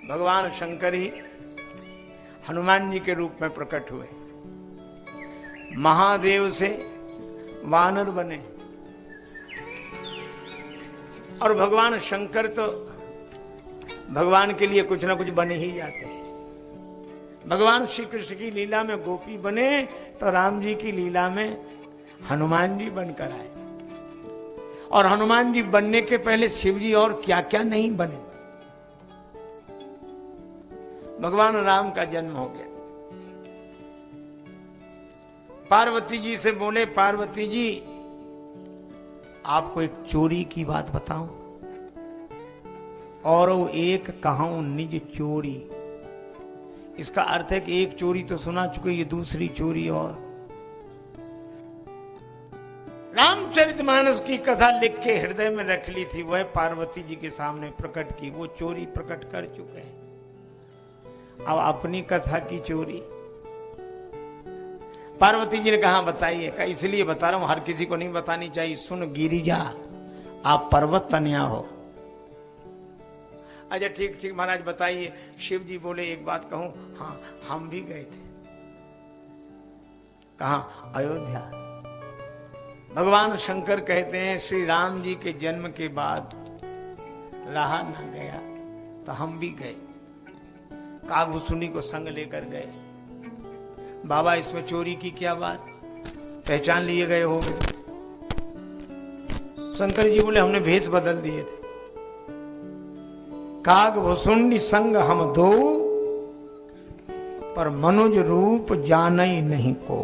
भगवान शंकर ही हनुमान जी के रूप में प्रकट हुए, महादेव से वानर बने। और भगवान शंकर तो भगवान के लिए कुछ ना कुछ बने ही जाते हैं। भगवान श्री कृष्ण की लीला में गोपी बने तो राम जी की लीला में हनुमान जी बनकर आए। और हनुमान जी बनने के पहले शिव जी और क्या क्या नहीं बने। भगवान राम का जन्म हो गया। पार्वती जी से बोले, पार्वती जी आपको एक चोरी की बात बताऊं, और वो एक कहूं निज चोरी। इसका अर्थ है कि एक चोरी तो सुना चुके, ये दूसरी चोरी। और रामचरितमानस की कथा लिख के हृदय में रख ली थी, वह पार्वती जी के सामने प्रकट की। वो चोरी प्रकट कर चुके हैं, अब अपनी कथा की चोरी। पार्वती जी ने कहा बताइए। कहा इसलिए बता रहा हूं, हर किसी को नहीं बतानी चाहिए। सुन गिरिजा, आप पर्वत तनया हो। अच्छा ठीक ठीक महाराज बताइए। शिव जी बोले एक बात कहूं, हाँ हम भी गए थे। कहा? अयोध्या। भगवान शंकर कहते हैं श्री राम जी के जन्म के बाद रहा ना गया तो हम भी गए। कागभूषुंडी को संग लेकर गए। बाबा इसमें चोरी की क्या बात, पहचान लिए गए होगे। शंकर जी बोले हमने भेष बदल दिए थे। कागभूषुंडी संग हम दो, पर मनुज रूप जानई नहीं को।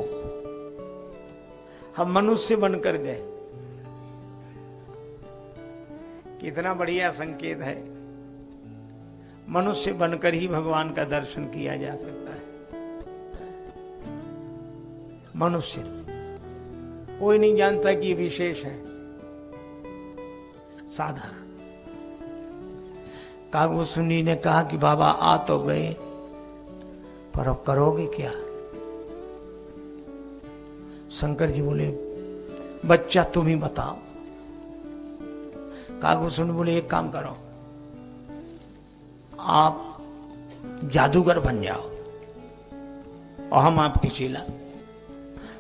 हम मनुष्य बनकर गए। कितना बढ़िया संकेत है। मनुष्य बनकर ही भगवान का दर्शन किया जा सकता है। मनुष्य, कोई नहीं जानता कि विशेष है, साधारण। कागभूषुंडी ने कहा कि बाबा आ तो गए, पर अब करोगे क्या? शंकर जी बोले बच्चा तुम ही बताओ। कागभूषुंडी बोले एक काम करो, आप जादूगर बन जाओ और हम आपकी चेला।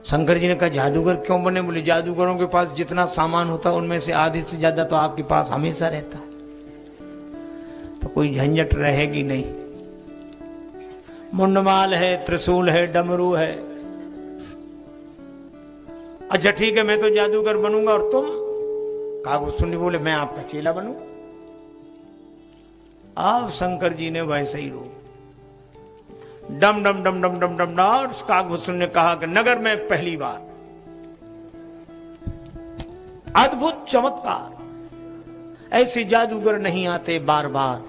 शंकर जी ने कहा जादूगर क्यों बने? बोले जादूगरों के पास जितना सामान होता है उनमें से आधे से ज्यादा तो आपके पास हमेशा रहता है, तो कोई झंझट रहेगी नहीं। मुंडमाल है, त्रिशूल है, डमरू है। अच्छा ठीक है मैं तो जादूगर बनूंगा, और तुम? कागभूषुंडी बोले मैं आपका चेला बनूं। अब शंकर जी ने वैसे ही रूप डम डम डम डम डम डम डम। कागभूषुंडी ने कहा कि नगर में पहली बार अद्भुत चमत्कार, ऐसे जादूगर नहीं आते बार बार।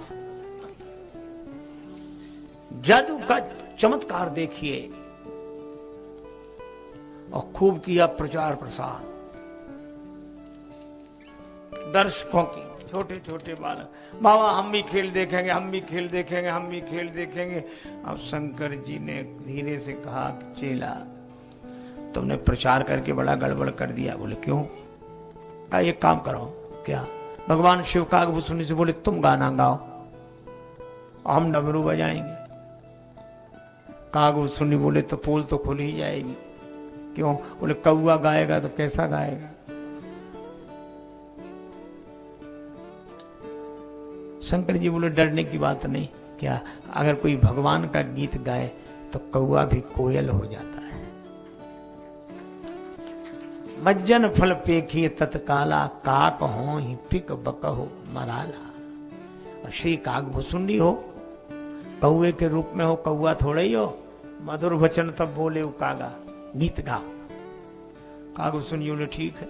जादू का चमत्कार देखिए। और खूब किया प्रचार प्रसार। दर्शकों की, छोटे छोटे बालक, बाबा हम भी खेल देखेंगे, हम भी खेल देखेंगे, हम भी खेल देखेंगे। अब शंकर जी ने धीरे से कहा चेला तुमने प्रचार करके बड़ा गड़बड़ कर दिया। बोले क्यों? कहा एक काम करो। क्या? भगवान शिव कागभूषुंडी से बोले तुम गाना गाओ और हम डमरू बजाएंगे। कागभूषुंडी बोले तो पोल तो खुल ही जाएगी। क्यों? बोले कौआ गाएगा तो कैसा गाएगा? शंकर जी बोले डरने की बात नहीं। क्या? अगर कोई भगवान का गीत गाए तो कौआ भी कोयल हो जाता है। मज्जन फल पेखिए तत्काला, काक हो ही पिक बकहो मराला। और श्री कागभूषुंडी हो, कौए के रूप में हो, कौआ थोड़े ही हो। मधुर वचन तब बोले वो कागा, गीत गाओ। कागभूषुंडी बोले ठीक है।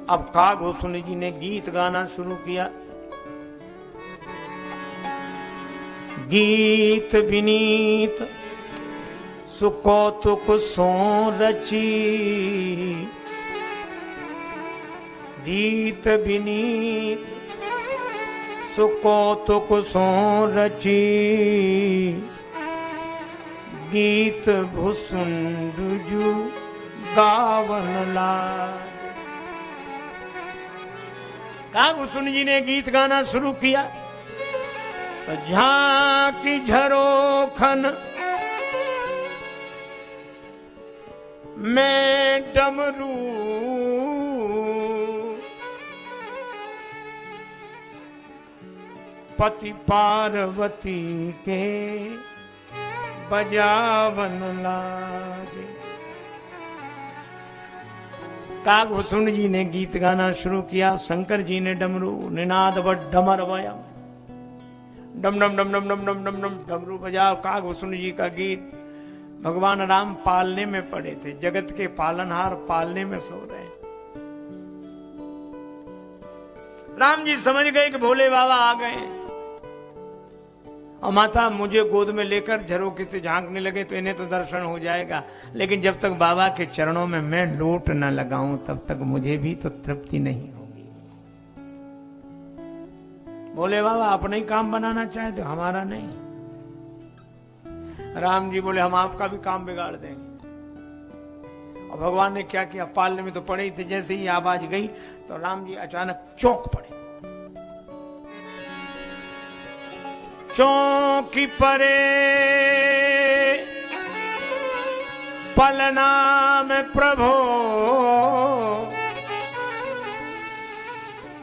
अब कागभूषुंडी जी ने गीत गाना शुरू किया। गीत विनीत सुकौतुक सो रची, गीत विनीत सुकौतुक सो रची, गीत भूषुंडु गावन लाग। कागभूषण जी ने गीत गाना शुरू किया। तो झांकी झरोखन मैं डमरू पति पार्वती के बजावन लागे। कागभूषण जी ने गीत गाना शुरू किया। शंकर जी ने डमरू निनाद व डमर वयम डम डम डम डम डम डम डम डम डमरू बजाओ। कागभूषण जी का गीत भगवान राम पालने में पड़े थे, जगत के पालनहार पालने में सो रहे। राम जी समझ गए कि भोले बाबा आ गए और माता मुझे गोद में लेकर झरोखे से झांकने लगे तो इन्हें तो दर्शन हो जाएगा, लेकिन जब तक बाबा के चरणों में मैं लोट न लगाऊं तब तक मुझे भी तो तृप्ति नहीं होगी। भोले बाबा अपना ही काम बनाना चाहते, हमारा नहीं। राम जी बोले हम आपका भी काम बिगाड़ देंगे। और भगवान ने क्या किया, पालने में तो पड़े ही थे। जैसे ही आवाज गई तो राम जी अचानक चौंक पड़े। चौंकी परे पलना में प्रभो।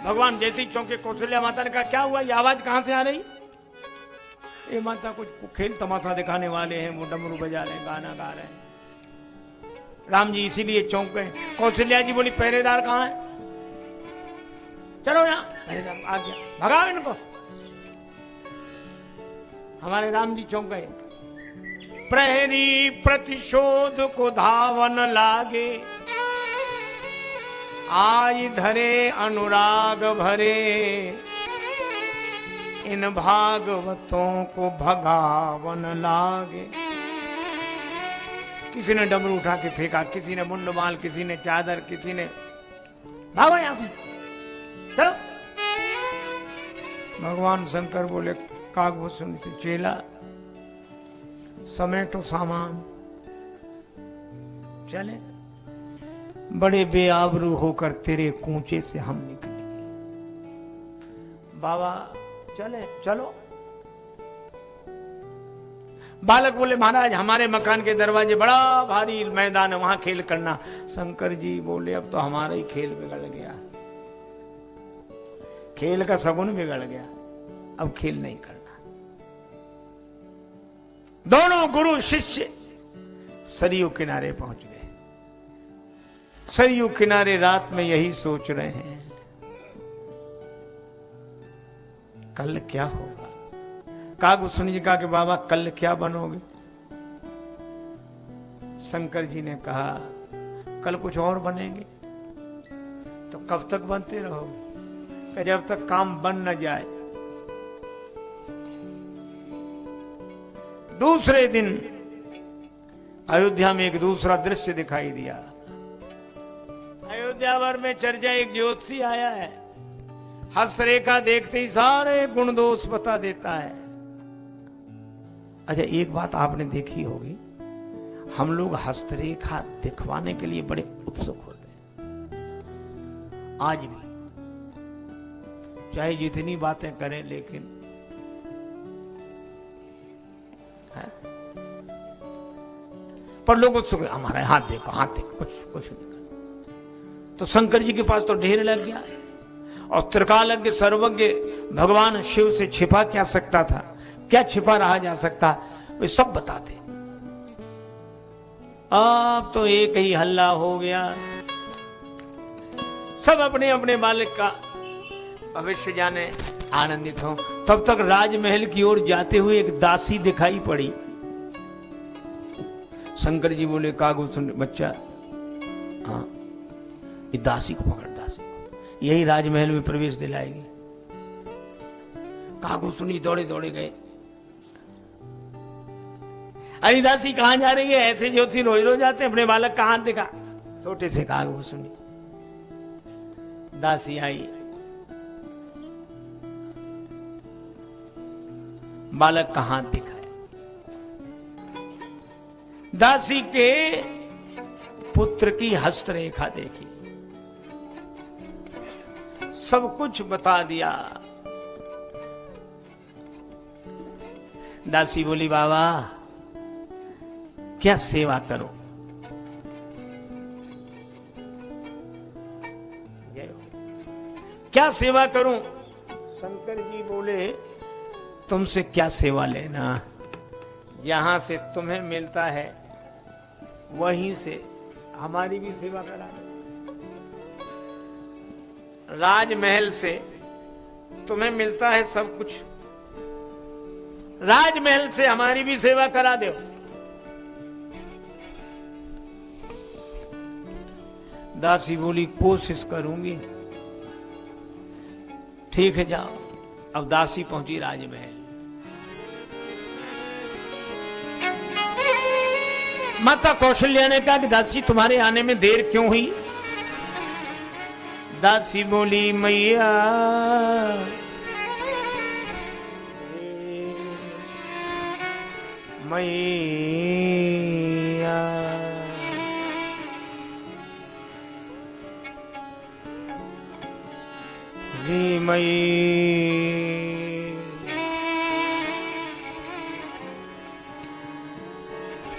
भगवान जैसे ही चौंके, कौशल्या माता ने कहा क्या हुआ, ये आवाज कहां से आ रही? ये माता कुछ खेल तमाशा दिखाने वाले हैं, वो डमरू बजा रहे हैं, गाना गा रहे हैं। राम जी इसीलिए चौंक गए। कौशल्या जी बोली पहरेदार कहां है? चलो यहां पहरेदार आ गया, भगाओ इनको। हमारे राम जी चौंक गए। प्रहरी प्रतिशोध को धावन लागे, आई धरे अनुराग भरे, इन भागवतों को भगावन लागे। किसी ने डमरू उठा के फेंका, किसी ने मुंडमाल, किसी ने चादर, किसी ने भागो यहां से, चलो। भगवान शंकर बोले कागभूषण चेला समेटो सामान, चले। बड़े बेआबरू होकर तेरे कूचे से हम निकले। बाबा चले, चलो। बालक बोले महाराज हमारे मकान के दरवाजे बड़ा भारी मैदान है, वहां खेल करना। शंकर जी बोले अब तो हमारा ही खेल बिगड़ गया, खेल का सगुन बिगड़ गया, अब खेल नहीं करना। दोनों गुरु शिष्य सरयू किनारे पहुंच गए। सरयू किनारे रात में यही सोच रहे हैं कल क्या होगा। कागभूषण जी कहा कि बाबा कल क्या बनोगे? शंकर जी ने कहा कल कुछ और बनेंगे। तो कब तक बनते रहोगे? जब तक काम बन न जाए। दूसरे दिन अयोध्या में एक दूसरा दृश्य दिखाई दिया। अयोध्या भर में चर्चा, एक ज्योतिषी आया है, हस्तरेखा देखते ही सारे गुण दोष बता देता है। अच्छा एक बात आपने देखी होगी, हम लोग हस्तरेखा दिखवाने के लिए बड़े उत्सुक होते हैं आज भी, चाहे जितनी बातें करें, लेकिन है? पर लोग उत्सुक, हमारा हाथ देखो, हाथ देखो, कुछ नहीं। तो शंकर जी के पास तो ढेर लग गया, और त्रिकालज्ञ सर्वज्ञ भगवान शिव से छिपा क्या सकता था, क्या छिपा रहा जा सकता, वे सब बताते। अब तो एक ही हल्ला हो गया, सब अपने अपने बालक का भविष्य जाने, आनंदित हो। तब तक राजमहल की ओर जाते हुए एक दासी दिखाई पड़ी। शंकर जी बोले कागभूषण बच्चा, हाँ ये दासी को पकड़, दासी को, यही राजमहल में प्रवेश दिलाएगी। कागभूषण जी दौड़े दौड़े गए। अरे दासी कहां जा रही है? ऐसे ज्योतिषी रोज रोज जाते, अपने बालक का हाथ दिखा। छोटे से कागभूषण। दासी आई, बालक का हाथ दिखाया। दासी के पुत्र की हस्तरेखा देखी। सब कुछ बता दिया। दासी बोली बाबा क्या सेवा करूं? क्या सेवा करूं? शंकर जी बोले तुमसे क्या सेवा लेना, यहां से तुम्हें मिलता है वहीं से हमारी भी सेवा करा दो। राजमहल से तुम्हें मिलता है सब कुछ, राजमहल से हमारी भी सेवा करा दो। दासी बोली कोशिश करूंगी। ठीक है जाओ। अब दासी पहुंची राजमहल। माता कौशल्या ने कहा कि दासी तुम्हारे आने में देर क्यों हुई? दासी बोली मैया मैया रे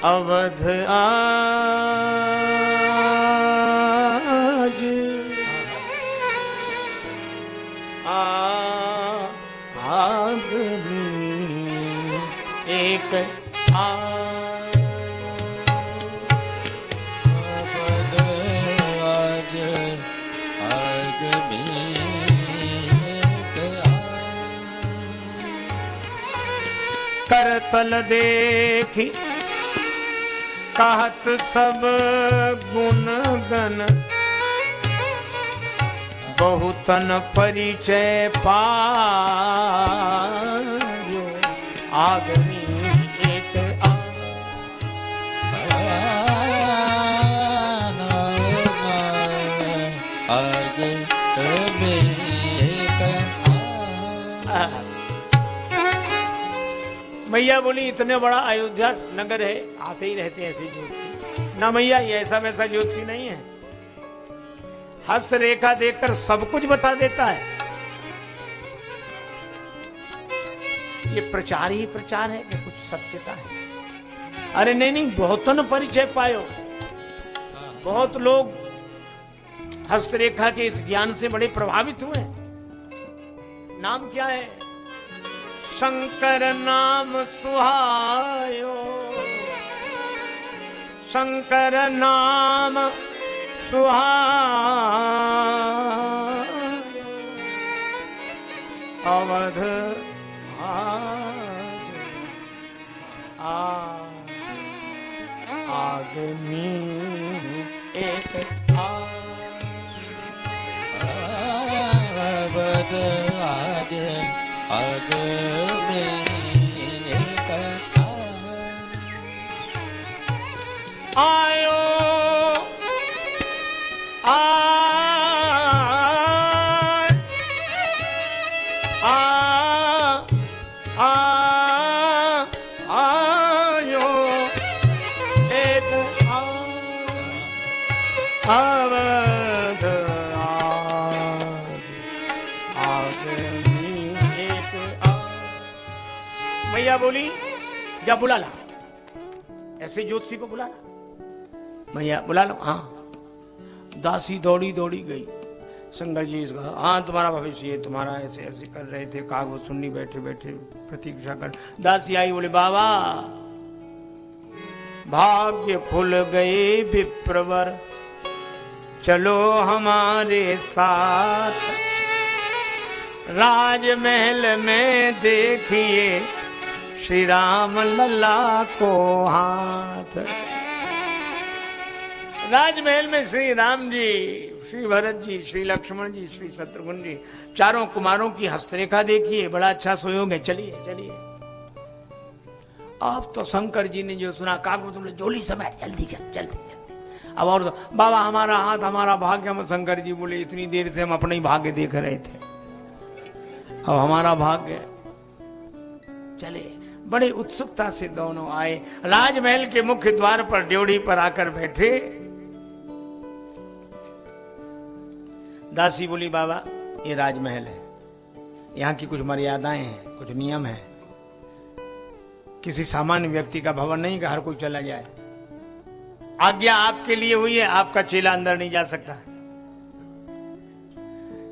अवध आज आदमी एक अवध आज आदमी एक करतल देखी कहत सब गुण गण, बहुतन परिचय पायो आदमी एक मैया बोली इतने बड़ा अयोध्या नगर है, आते ही रहते हैं ऐसे ज्योतिषी। ना मैया ये ऐसा वैसा ज्योतिषी नहीं है, हस्त रेखा देखकर सब कुछ बता देता है। ये प्रचार ही प्रचार है कि कुछ सत्यता है? अरे नहीं नहीं, बहुतन परिचय पायो। बहुत लोग हस्तरेखा के इस ज्ञान से बड़े प्रभावित हुए। नाम क्या है? शंकर नाम सुहायो, शंकर नाम सुहायो, अवध आदमी एक अवध आज आदमी एक आयो आयो एक अवध आदमी एक मैया बोली जा बुला ला, ऐसे ज्योतिषी को बुला ला। मैया बुला लो। हाँ। दासी दौड़ी दौड़ी गई। शंकर जी इसका हाँ तुम्हारा भविष्य ये तुम्हारा ऐसे ऐसे कर रहे थे, कागज सुननी बैठे बैठे प्रतीक्षा कर। दासी आई बोले बाबा भाग्य खुल गए विप्रवर, चलो हमारे साथ राजमहल में देखिए श्री राम लल्ला को हाथ। राजमहल में श्री राम जी, श्री भरत जी, श्री लक्ष्मण जी, श्री शत्रुघ्न जी, चारों कुमारों की हस्तरेखा देखिए, बड़ा अच्छा सुयोग है। चलिए चलिए। अब तो शंकर जी ने जो सुना, कागज तुमने जोली समेट जल्दी जल्दी जल्दी। अब और बाबा हमारा हाथ हमारा भाग्य। हम शंकर जी बोले इतनी देर से हम अपने ही भाग्य देख रहे थे, अब हमारा भाग्य। चले बड़े उत्सुकता से दोनों आए, राजमहल के मुख्य द्वार पर ड्योढ़ी पर आकर बैठे। दासी बोली बाबा ये राजमहल है, यहाँ की कुछ मर्यादाएं हैं, कुछ नियम हैं। किसी सामान्य व्यक्ति का भवन नहीं कि हर कोई चला जाए। आज्ञा आपके लिए हुई है, आपका चेला अंदर नहीं जा सकता।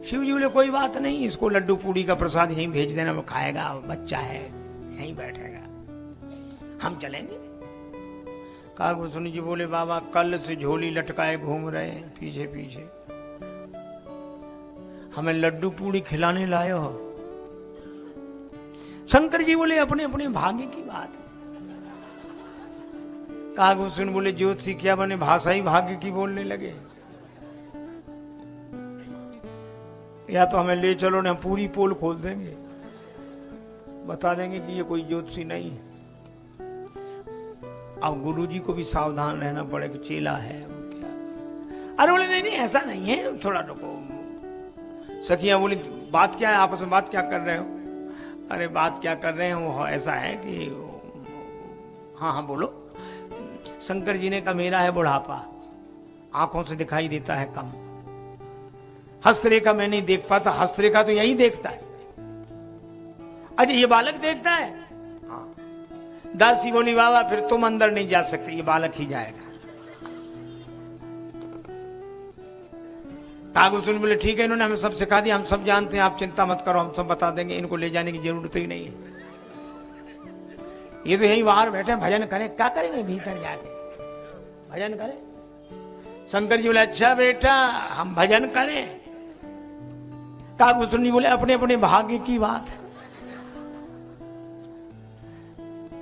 शिव जी बोले कोई बात नहीं, इसको लड्डू पूड़ी का प्रसाद यहीं भेज देना, वो खाएगा, बच्चा है यहीं बैठेगा, हम चलेंगे। कागभूषण जी बोले बाबा कल से झोली लटकाए घूम रहे हैं पीछे पीछे, हमें लड्डू पूड़ी खिलाने लाए हो। शंकर जी बोले अपने अपने भाग्य की बात है। कागभूषण बोले ज्योतिषी क्या बने, भाषा ही भाग्य की बोलने लगे। या तो हमें ले चलो ना, पूरी पोल खोल देंगे, बता देंगे कि ये कोई ज्योतिषी नहीं है। अब गुरु जी को भी सावधान रहना पड़े कि चेला है क्या। अरे बोले नहीं नहीं ऐसा नहीं है, थोड़ा रुको। सखियां बोली बात क्या है, आपस में बात क्या कर रहे हो। अरे बात क्या कर रहे हैं, वो ऐसा है कि हाँ हाँ बोलो। शंकर जी ने कहा मेरा है बुढ़ापा, आंखों से दिखाई देता है कम, हस्तरेखा मैं नहीं देख पाता, हस्तरेखा तो यही देखता है। अच्छा ये बालक देखता है। हाँ। दासी बोली बाबा फिर तुम अंदर नहीं जा सकते, ये बालक ही जाएगा। कागभूषण बोले ठीक है, इन्होंने हमें सब सिखा दिया, हम सब जानते हैं, आप चिंता मत करो, हम सब बता देंगे, इनको ले जाने की जरूरत ही नहीं है। ये तो यही बाहर बैठे भजन करें, क्या करेंगे भीतर जाके भजन करें। शंकर जी बोले अच्छा बेटा हम भजन करें। कागभूषण जी बोले अपने अपने भाग्य की बात है।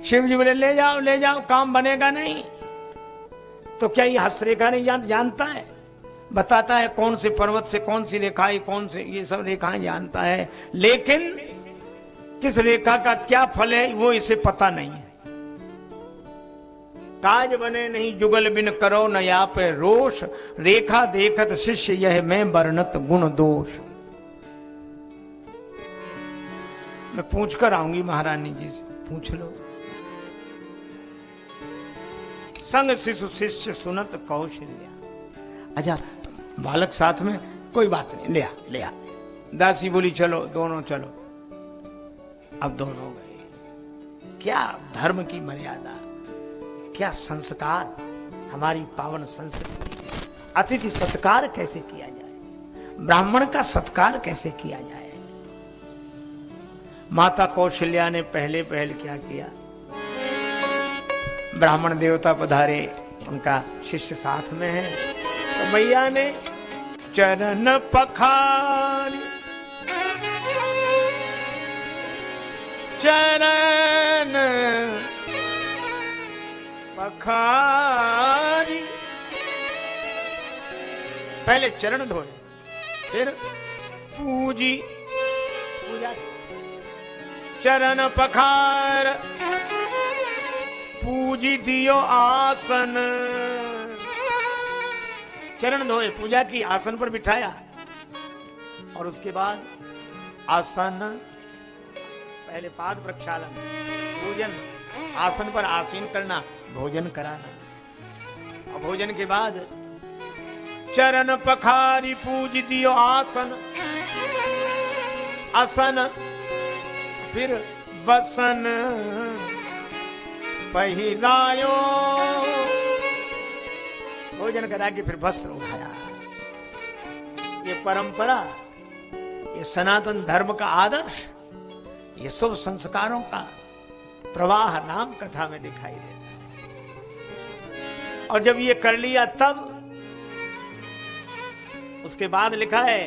शिव जी बोले ले जाओ काम बनेगा नहीं। तो क्या ये हस्तरेखा नहीं जानता है, बताता है कौन से पर्वत से कौन सी रेखाएं, कौन से ये सब रेखाएं जानता है, लेकिन किस रेखा का क्या फल है वो इसे पता नहीं है। काज बने नहीं जुगल बिन करो न या पे रोष, रेखा देखत शिष्य यह मैं वर्णत गुण दोष। मैं पूछ कर आऊंगी महारानी जी से, पूछ लो। संग शिशु शिष्य सुनत कौशल्या। अच्छा बालक साथ में, कोई बात नहीं, ले आ। दासी बोली चलो दोनों चलो। अब दोनों गए। क्या धर्म की मर्यादा, क्या संस्कार, हमारी पावन संस्कृति। अतिथि सत्कार कैसे किया जाए, ब्राह्मण का सत्कार कैसे किया जाए। माता कौशल्या ने पहले क्या किया, ब्राह्मण देवता पधारे, उनका शिष्य साथ में है, तो मैया ने चरण पखारी, चरण पखारी, पहले चरण धोए, फिर पूजा, चरण पखार, पूजी दियो आसन। चरण धोए, पूजा की, आसन पर बिठाया, और उसके बाद आसन, पहले पाद प्रक्षालन, पूजन, आसन पर आसीन करना, भोजन कराना, और भोजन के बाद चरण पखारी पूज दियो आसन, आसन फिर बसन पहिरायो, भोजन करा के फिर वस्त्र उठाया। ये परंपरा, ये सनातन धर्म का आदर्श, ये सब संस्कारों का प्रवाह राम कथा में दिखाई देता है। और जब ये कर लिया तब उसके बाद लिखा है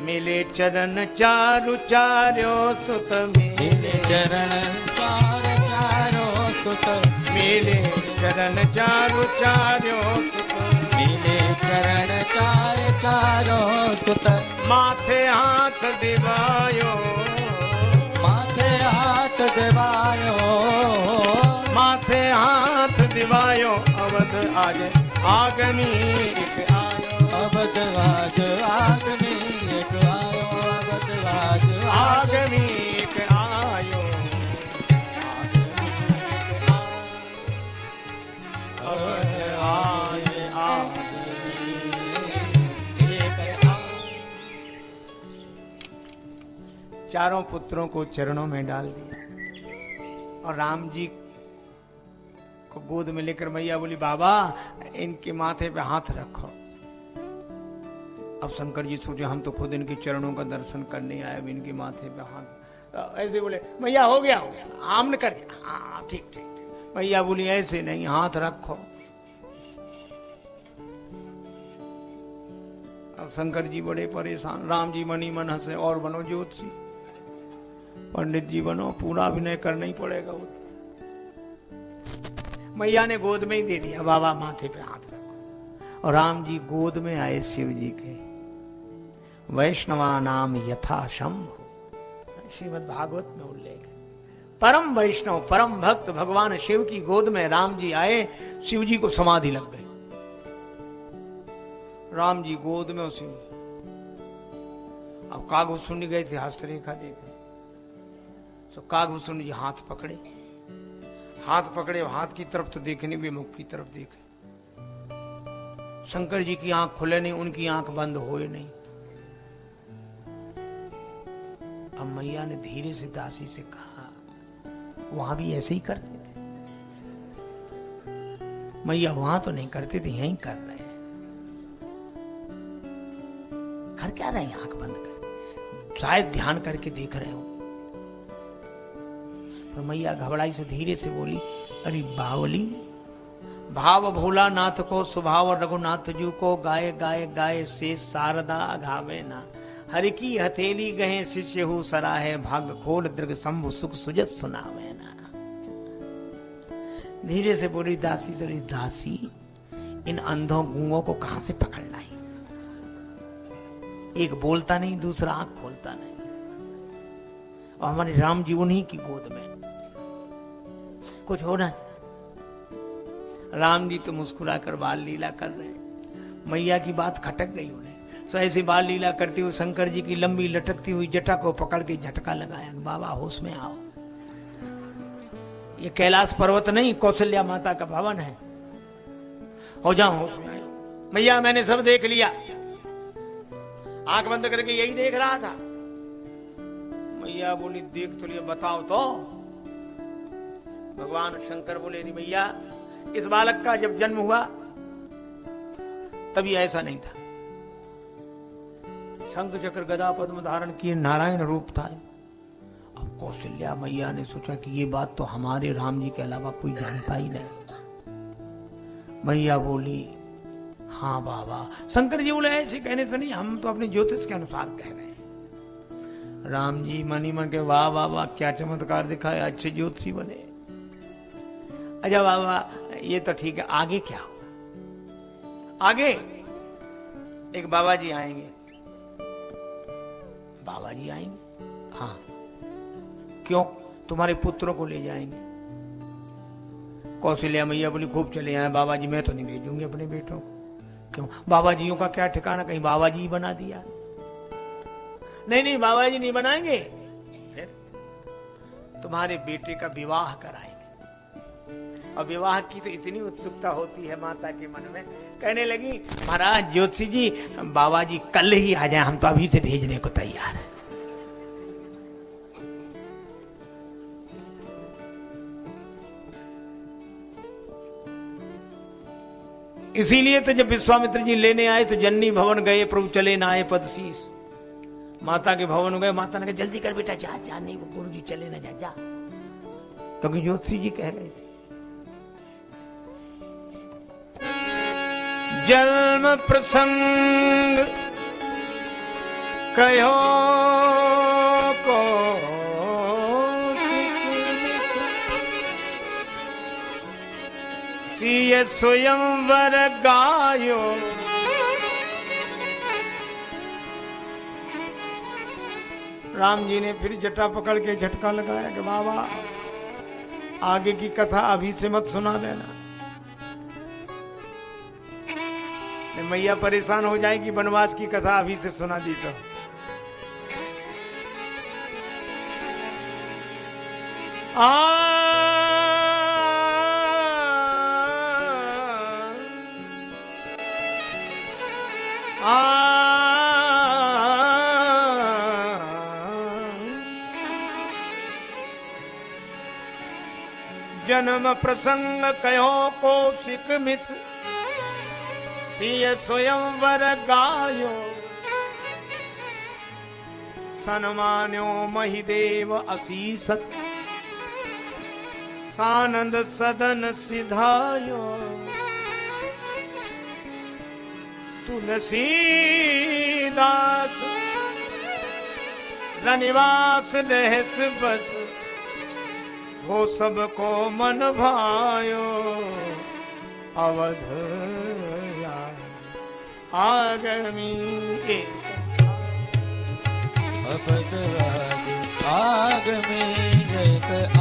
मिले चरण चारु चार्यो सुत, मिले चरण चारो सुत, मिले चरण चारु चार्यो सुत, मिले चरण चारो सुत, माथे हाथ दिवायो, माथे हाथ दिवायो, माथे हाथ दिवायो, अवध आज आगमी एक आयो, अवध आज आगमी एक आयो, अवध आज आगमी एक आयो, चारों पुत्रों को चरणों में डाल दिया और राम जी को गोद में लेकर मैया बोली बाबा इनके माथे पे हाथ रखो। अब शंकर जी सोचे हम तो खुद इनके चरणों का दर्शन करने आए, अब इनके माथे पे हाथ। ऐसे बोले मैया हो गया आमने कर दिया, हाँ ठीक ठीक। मैया बोली ऐसे नहीं, हाथ रखो। अब शंकर जी बड़े परेशान, राम जी मनी मन हंसे और बनो ज्योतिषी, पंडित जी बनो, पूरा अभिनय करना ही पड़ेगा। वो मैया ने गोद में ही दे दिया, बाबा माथे पे हाथ रखो। और राम जी गोद में आए शिव जी के। वैष्णवा नाम यथा शंभु, श्रीमद् भागवत में उल्लेख है। परम वैष्णव परम भक्त भगवान शिव की गोद में राम जी आए, शिव जी को समाधि लग गई। राम जी गोद में शिव जी। अब कागभूषुंडी गए थे हस्तरेखा देखने, तो कागभूषुंडी जी हाथ पकड़े, हाथ पकड़े, हाथ की तरफ तो देखे नहीं, मुख की तरफ देखे। शंकर जी की आंख खुले नहीं, उनकी आंख बंद होए नहीं। अब मैया ने धीरे से दासी से कहा, वहां भी ऐसे ही करते थे? मैया वहां तो नहीं करते थे, यहीं कर रहे हैं। कर क्या रहे हैं आंख बंद कर? शायद ध्यान करके देख रहे हो। पर मैया घबराई से धीरे से बोली, अरे बावली, भाव भोला नाथ को स्वभाव रघुनाथ जू को, गाए गाए गाए से शारदा गावे ना। हरि की हथेली गहे शिष्य हु सराहे, भाग खोल दृग शंभु सुख सुजत सुनावे ना। धीरे से बोली दासी से, दासी इन अंधों गूंगों को कहां से पकड़ लाई? एक बोलता नहीं, दूसरा आंख खोलता नहीं, और हमारे राम जी उन्हीं की गोद में। कुछ हो ना, राम जी तो मुस्कुरा कर बाल लीला कर रहे हैं। मैया की बात खटक गई उन्हें, सो ऐसे बाल लीला करती हुई शंकर जी की लंबी लटकती हुई जटा को पकड़ के झटका लगाया, बाबा होश में आओ। ये कैलाश पर्वत नहीं, कौशल्या माता का भवन है, हो जाओ होश में आयो। मैया मैंने सब देख लिया, आंख बंद करके यही देख रहा था। मैया बोली देख तो लिया, बताओ तो। भगवान शंकर बोले, मैया इस बालक का जब जन्म हुआ तभी ऐसा नहीं था, शंख चक्र गदा पद्म धारण किए नारायण रूप था। अब कौशल्या मैया ने सोचा कि ये बात तो हमारे राम जी के अलावा कोई जानता ही नहीं। मैया बोली हाँ बाबा। शंकर जी बोले ऐसे कहने से नहीं, हम तो अपने ज्योतिष के अनुसार कह रहे हैं। राम जी मनी मन के वाह वाह वाह, क्या चमत्कार दिखाया, अच्छे ज्योतिषी बने। अच्छा बाबा ये तो ठीक है, आगे क्या होगा? आगे एक बाबा जी आएंगे। बाबा जी आएंगे? हाँ। क्यों? तुम्हारे पुत्रों को ले जाएंगे। कौशल्या मैया बोली खूब चले आए बाबा जी, मैं तो नहीं भेजूंगी अपने बेटों को। क्यों? बाबा जियों का क्या ठिकाना, कहीं बाबा जी बना दिया? नहीं नहीं बाबा जी नहीं बनाएंगे, फिर तुम्हारे बेटे का विवाह कराएंगे। और विवाह की तो इतनी उत्सुकता होती है माता के मन में, कहने लगी महाराज ज्योतिषी जी बाबा जी कल ही आ जाए, हम तो अभी से भेजने को तैयार हैं। इसीलिए तो जब विश्वामित्र जी लेने आए तो जननी भवन गए, प्रभु चले ना आए पदशीस। माता के भवन गए, माता ने कहा जल्दी कर बेटा, जा जा, नहीं वो गुरु जी चले ना, जा जा, क्योंकि ज्योतिषी जी कह रहे थे। जन्म प्रसंग कहो को सिय स्वयंवर गायो। राम जी ने फिर जटा पकड़ के झटका लगाया कि बाबा आगे की कथा अभी से मत सुना देना, मैया परेशान हो जाएगी, वनवास की कथा अभी से सुना दी तो। जन्म प्रसंग कयो कौशिक मिस सिय स्वयंवर गायो सन्मान्यो महिदेव असीसत सानंद सदन सिधायो तुलसीदास रनिवास रहस बस हो सबको मन भायो अवध आगमी अवध राज आगमी एक